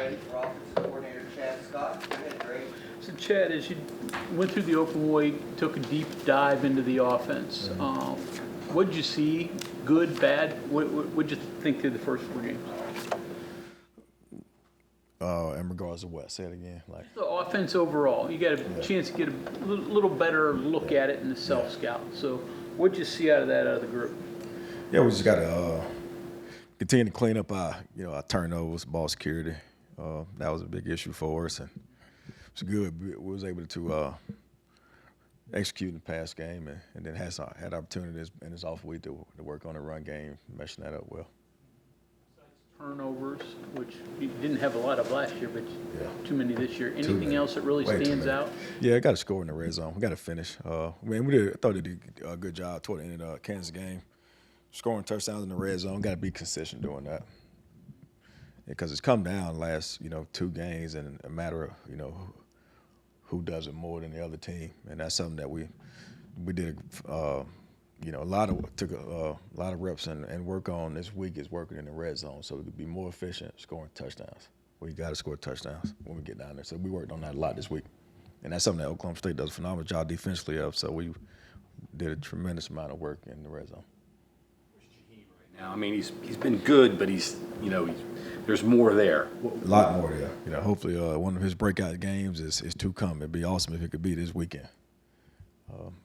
ready for offensive coordinator Chad Scott. Go ahead, Greg. So Chad, as you went through the open weight, took a deep dive into the offense, what did you see? Good, bad? What did you think through the first 4 games? In regards to what? Say it again. Like The offense overall, you got a chance to get a little better look at it in the self-scout. So what did you see out of the group? Yeah, we just got to continue to clean up our turnovers, ball security. That was a big issue for us, and it's good. We was able to execute in the pass game, and then had opportunities in this off week to work on the run game, meshing that up well. Turnovers, which you didn't have a lot of last year, but too many this year. Too Anything many. else that really Way too stands many. out? Yeah, I got to score in the red zone. We got to finish. I thought they did a good job toward the end of the Kansas game, scoring touchdowns in the red zone. Got to be consistent doing that because it's come down the last 2 games in a matter of who does it more than the other team, and that's something that we did. Took a lot of reps and work on this week is working in the red zone so we could be more efficient scoring touchdowns. We got to score touchdowns when we get down there. So we worked on that a lot this week. And that's something that Oklahoma State does a phenomenal job defensively of. So we did a tremendous amount of work in the red zone. Now, I mean, he's been good, but there's more there. A lot more there. Hopefully one of his breakout games is to come. It'd be awesome if it could be this weekend.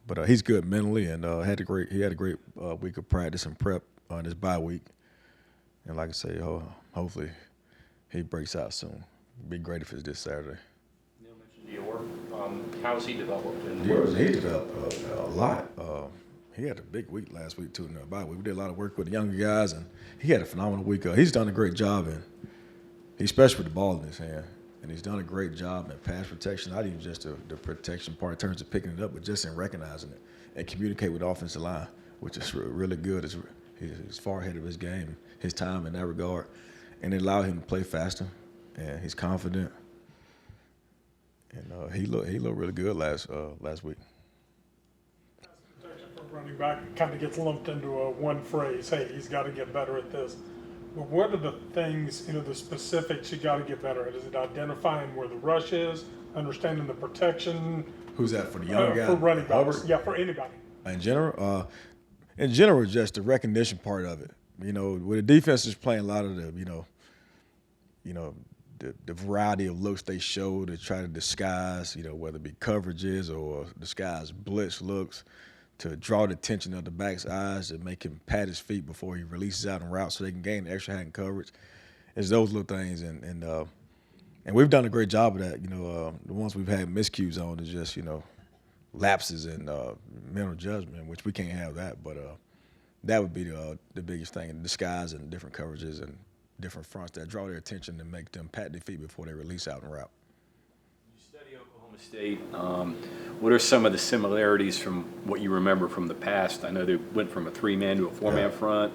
But he's good mentally, and he had a great week of practice and prep on his bye week. And like I say, hopefully he breaks out soon. It'd be great if it's this Saturday. Neil mentioned Dior. How's he developed? He developed a lot. He had a big week last week too in the bye week. We did a lot of work with the younger guys, and he had a phenomenal week. He's done a great job, and he's special with the ball in his hand. And he's done a great job in pass protection, not even just the protection part in terms of picking it up, but just in recognizing it and communicate with the offensive line, which is really good. He's far ahead of his game, his time in that regard. And it allowed him to play faster, and he's confident. And he looked really good last week. Protection for running back kind of gets lumped into one phrase. Hey, he's got to get better at this. But what are the things, the specifics you got to get better at? Is it identifying where the rush is, understanding the protection? Who's that for the young guy? For running backs, Hubbard? yeah, for anybody. In general, just the recognition part of it. Where the defense is playing a lot of the variety of looks they show to try to disguise, whether it be coverages or disguise blitz looks, to draw the attention of the back's eyes and make him pat his feet before he releases out en route so they can gain the extra hand coverage. It's those little things, and we've done a great job of that. The ones we've had miscues on is just lapses in mental judgment, which we can't have that. But that would be the biggest thing, in disguise and different coverages and different fronts that draw their attention and make them pat their feet before they release out en route. You study Oklahoma State. What are some of the similarities from what you remember from the past? I know they went from a 3-man to a 4-man front.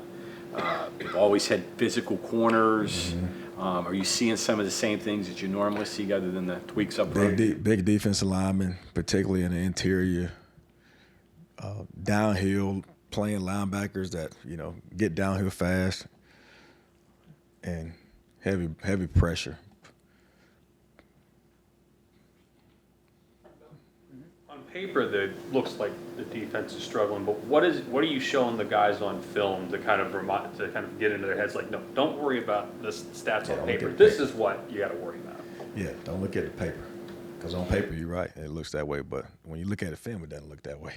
They've always had physical corners. Mm-hmm. Are you seeing some of the same things that you normally see other than the tweaks up front? Big defensive linemen, particularly in the interior. Downhill, playing linebackers that, get downhill fast. And heavy pressure. On paper, that looks like the defense is struggling, but what are you showing the guys on film to kind of get into their heads? Like, no, don't worry about the stats on paper. This is what you got to worry about. Yeah, don't look at the paper, because on paper you're right, it looks that way. But when you look at the film, it doesn't look that way.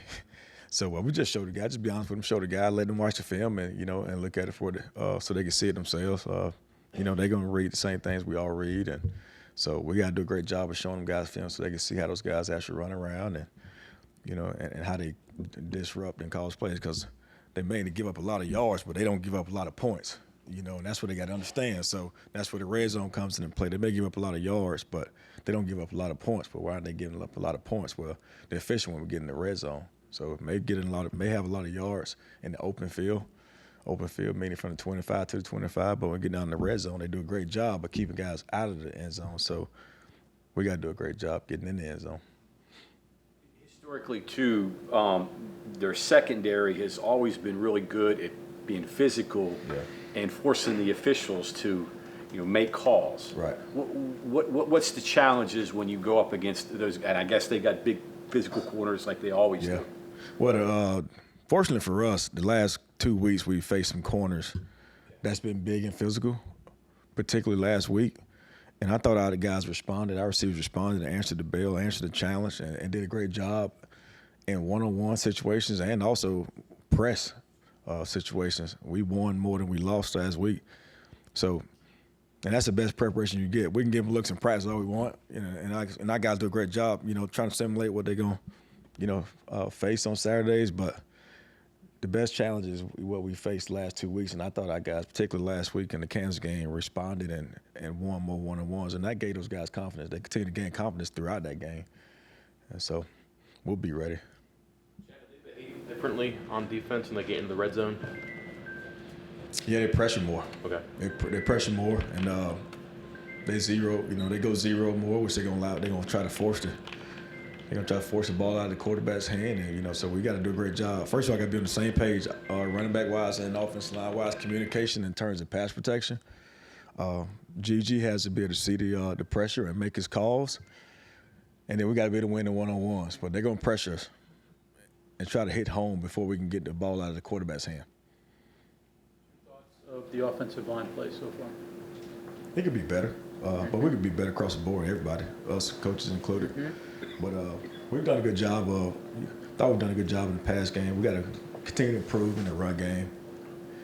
So we just show the guy. Just be honest with them. Show the guy. Let them watch the film and and look at it so they can see it themselves. They're gonna read the same things we all read, and so we gotta do a great job of showing them guys film so they can see how those guys actually run around and and how they disrupt and cause plays, because they may give up a lot of yards, but they don't give up a lot of points. And that's what they got to understand. So that's where the red zone comes into play. They may give up a lot of yards, but they don't give up a lot of points. But why aren't they giving up a lot of points? Well, they're efficient when we get in the red zone. So it may have a lot of yards in the open field. Open field meaning from the 25 to the 25. But when we get down in the red zone, they do a great job of keeping guys out of the end zone. So we got to do a great job getting in the end zone. Historically, too, their secondary has always been really good at being physical and forcing the officials to, make calls. Right. What's the challenges when you go up against those? And I guess they got big physical corners like they always Yeah. do. Well, fortunately for us, the last 2 weeks we faced some corners that's been big and physical, particularly last week. And I thought our guys responded, our receivers responded and answered the bell, answered the challenge, and did a great job in one-on-one situations and also press situations. We won more than we lost last week. So, and that's the best preparation you get. We can give them looks and practice all we want, and our guys do a great job, trying to simulate what they're going to, face on Saturdays. But the best challenge is what we faced the last 2 weeks, and I thought our guys, particularly last week in the Kansas game, responded and won more one-on-ones, and that gave those guys confidence. They continue to gain confidence throughout that game, and so we'll be ready. Differently on defense when they get into the red zone? Yeah, they pressure more. Okay. They pressure more, and they zero. They go zero more, which they're gonna try to force the. They're gonna try to force the ball out of the quarterback's hand, and so we got to do a great job. First of all, I got to be on the same page, running back wise and offensive line wise, communication in terms of pass protection. GG has to be able to see the pressure and make his calls, and then we got to be able to win the one-on-ones. But they're gonna pressure us and try to hit home before we can get the ball out of the quarterback's hand. Of the offensive line play so far? It could be better, but we could be better across the board, everybody, us coaches included. But we've done a good job thought we've done a good job in the pass game. We got to continue to improve in the run game.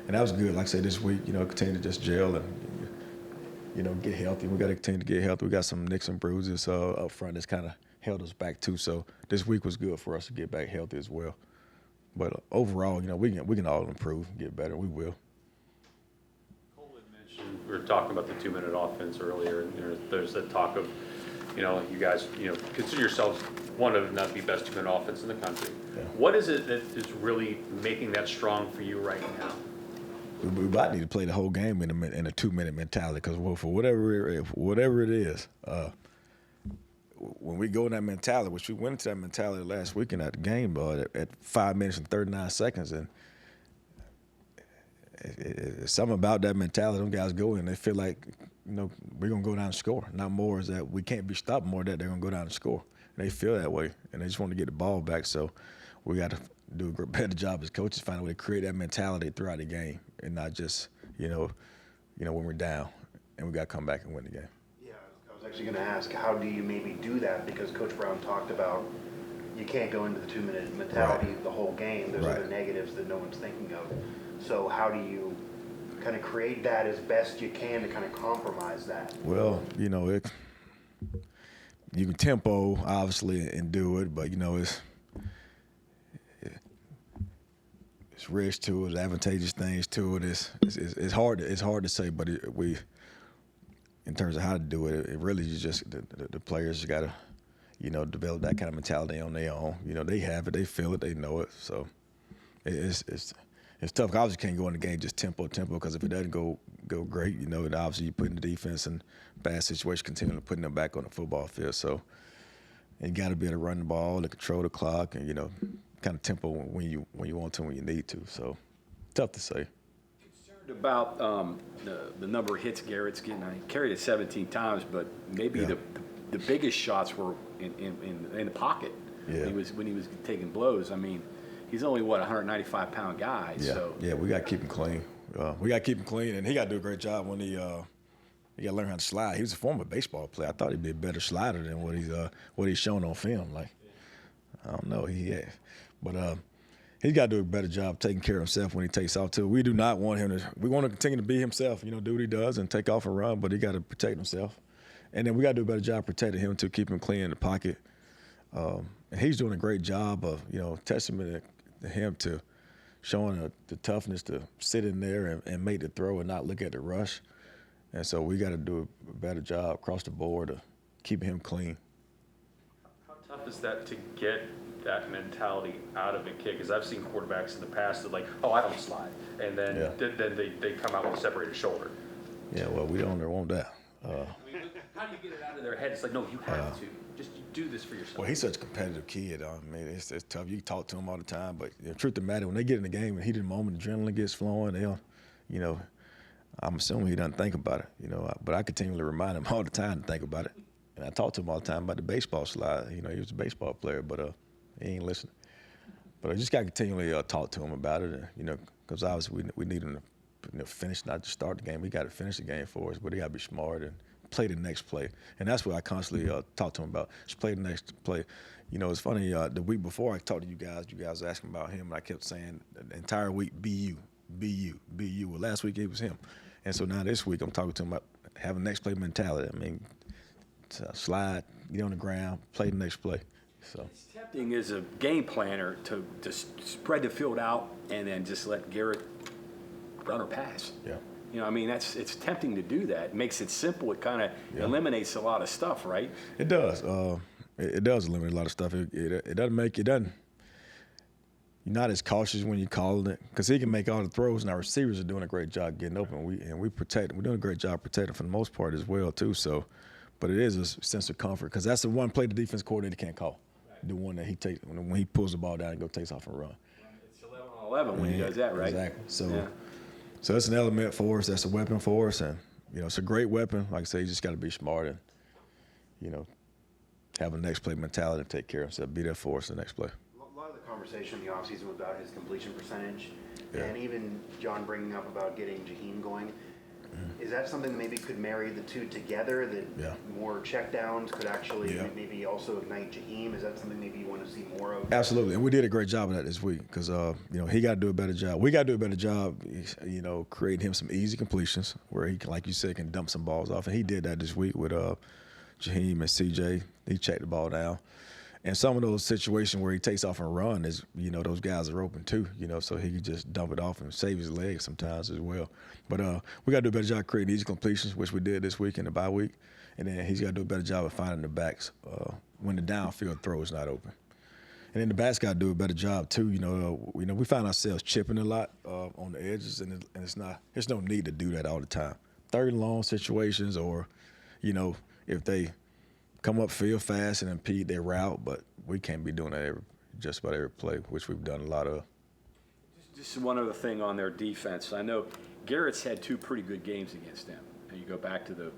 And that was good, like I said, this week, continue to just gel and, get healthy. We got to continue to get healthy. We got some nicks and bruises up front that's kind of held us back too. So this week was good for us to get back healthy as well. But overall, we can all improve, get better. We will. We were talking about the 2-minute offense earlier, and there's a talk of, you guys, consider yourselves one of, if not the best 2-minute offense in the country. Yeah. What is it that is really making that strong for you right now? We about need to play the whole game in a 2-minute mentality because for whatever it is, when we go in that mentality, which we went into that mentality last weekend at the game, at 5 minutes and 39 seconds, and it's something about that mentality. Them guys go in, they feel like, we're going to go down and score. Not more is that we can't be stopped, more that they're going to go down and score. And they feel that way, and they just want to get the ball back. So we got to do a better job as coaches, find a way to create that mentality throughout the game and not just, when we're down and we got to come back and win the game. Yeah, I was actually going to ask, how do you maybe do that? Because Coach Brown talked about you can't go into the 2-minute mentality the whole game. There's other negatives that no one's thinking of. So how do you kind of create that as best you can to kind of compromise that? Well, you can tempo, obviously, and do it, but, it's risk to it, advantageous things to it. It's hard to say, but in terms of how to do it, it really is just the players got to, develop that kind of mentality on their own. They have it, they feel it, they know it. So it's tough. Obviously, can't go in the game just tempo, because if it doesn't go great, and obviously you put in the defense in bad situation, continuing to putting them back on the football field. So you got to be able to run the ball, to control the clock, and kind of tempo when you want to, when you need to. So tough to say. Concerned about the number of hits Garrett's getting. I carried it 17 times, but maybe the biggest shots were in the pocket. Yeah. When he was taking blows. I mean, he's only, 195-pound guy. Yeah, So. Yeah, we got to keep him clean. We got to keep him clean, and he got to do a great job when he got to learn how to slide. He was a former baseball player. I thought he'd be a better slider than what he's shown on film. Like, I don't know, but he's got to do a better job taking care of himself when he takes off too. We do not want him to. We want to continue to be himself. Do what he does and take off and run, but he got to protect himself. And then we got to do a better job protecting him to keep him clean in the pocket. And he's doing a great job of testament to him to showing the toughness to sit in there and make the throw and not look at the rush. And so we got to do a better job across the board of keeping him clean. How tough is that to get that mentality out of a kid? Because I've seen quarterbacks in the past that I don't slide, and then they come out with a separated shoulder. Yeah, well, we don't want that. How do you get it out of their head? It's like, no, you have to. Just do this for yourself. Well, he's such a competitive kid. I mean, it's tough. You talk to him all the time, but the truth of the matter, when they get in the game and heat of the moment, adrenaline gets flowing, I'm assuming he doesn't think about it, but I continually remind him all the time to think about it. And I talk to him all the time about the baseball slide. He was a baseball player, but he ain't listening. But I just got to continually talk to him about it, because obviously we need him to finish, not just start the game. We got to finish the game for us, but he got to be smart and play the next play. And that's what I constantly talk to him about. Just play the next play. It's funny, the week before I talked to you guys were asking about him, and I kept saying the entire week, be you, be you, be you. Well, last week it was him. And so now this week I'm talking to him about having next play mentality. I mean, slide, get on the ground, play the next play. So It's tempting as a game planner to just spread the field out and then just let Garrett run or pass. yeah. It's tempting to do that. It makes it simple. It kind of eliminates a lot of stuff, right? It does. It does eliminate a lot of stuff. It doesn't make it doesn't. You're not as cautious when you call it, because he can make all the throws, and our receivers are doing a great job getting open. We protect. We're doing a great job protecting for the most part as well too. So, but it is a sense of comfort, because that's the one play the defense coordinator can't call. Right. The one that he takes when he pulls the ball down and takes off and run. It's 11 on 11 when he does that, right? Exactly. So it's an element for us. That's a weapon for us, and it's a great weapon. Like I say, you just got to be smart and have a next play mentality and take care of himself. Be there for us the next play. A lot of the conversation in the offseason was about his completion percentage, Yeah. and even John bringing up about getting Jaheim going. Is that something that maybe could marry the two together, that Yeah. more checkdowns could actually Yeah. maybe also ignite Jaheim? Is that something maybe you want to see more of? Absolutely, and we did a great job of that this week, because he got to do a better job. We got to do a better job, creating him some easy completions where he can, like you said, can dump some balls off, and he did that this week with Jaheim and CJ. He checked the ball down. And some of those situations where he takes off and run is, those guys are open too, so he could just dump it off and save his legs sometimes as well. But we got to do a better job creating easy completions, which we did this week in the bye week. And then he's got to do a better job of finding the backs when the downfield throw is not open. And then the backs got to do a better job too. We find ourselves chipping a lot on the edges, and there's no need to do that all the time. Third and long situations, or, if they come up field fast and impede their route, but we can't be doing that just about every play, which we've done a lot of. Just one other thing on their defense. I know Garrett's had two pretty good games against them. And you go back to the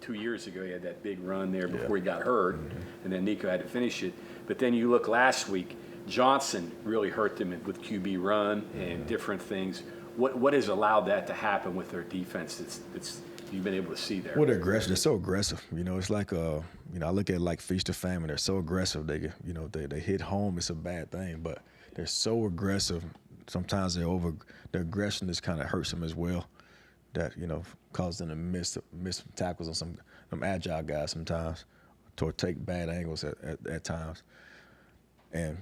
2 years ago, he had that big run there before he got hurt, and then Nico had to finish it. But then you look last week, Johnson really hurt them with QB run and different things. What has allowed that to happen with their defense that's you've been able to see there? Well, they're so aggressive. It's like I look at it like feast or famine. They're so aggressive. They they hit home. It's a bad thing, but they're so aggressive. Sometimes their aggression just kind of hurts them as well. That causes them to miss some tackles on some agile guys sometimes, to take bad angles at times. And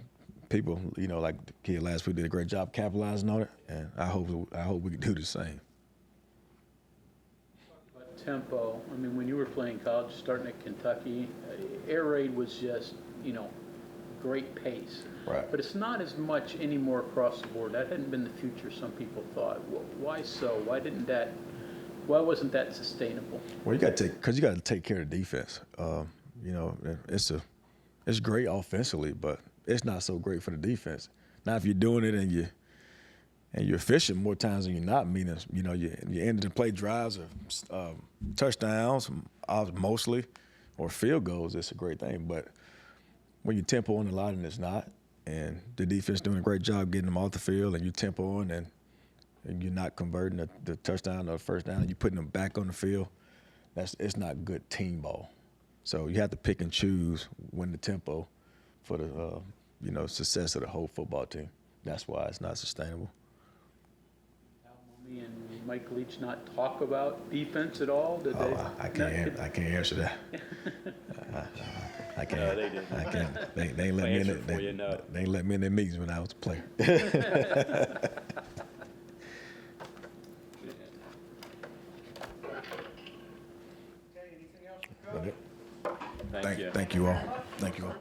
people, like the kid last week, did a great job capitalizing on it, and I hope we can do the same. Tempo. When you were playing college, starting at Kentucky, air raid was just, great pace. Right. But it's not as much anymore across the board. That hadn't been the future some people thought. Why so? Why wasn't that sustainable? Well, you got to take care of the defense. It's great offensively, but it's not so great for the defense. Now, if you're doing it and you're efficient more times than you're not, meaning you end the play drives or touchdowns mostly, or field goals, it's a great thing. But when you tempo on a lot and it's not, and the defense doing a great job getting them off the field, and you tempo on and you're not converting the touchdown or the first down, and you're putting them back on the field, it's not good team ball. So you have to pick and choose when the tempo for the success of the whole football team. That's why it's not sustainable. Me and Mike Leach not talk about defense at all? Did they? I can't answer that. I can't. No, they didn't. I can't. They ain't let me in it. They ain't let me in their meetings when I was a player. Thank you. Thank you all. Thank you all.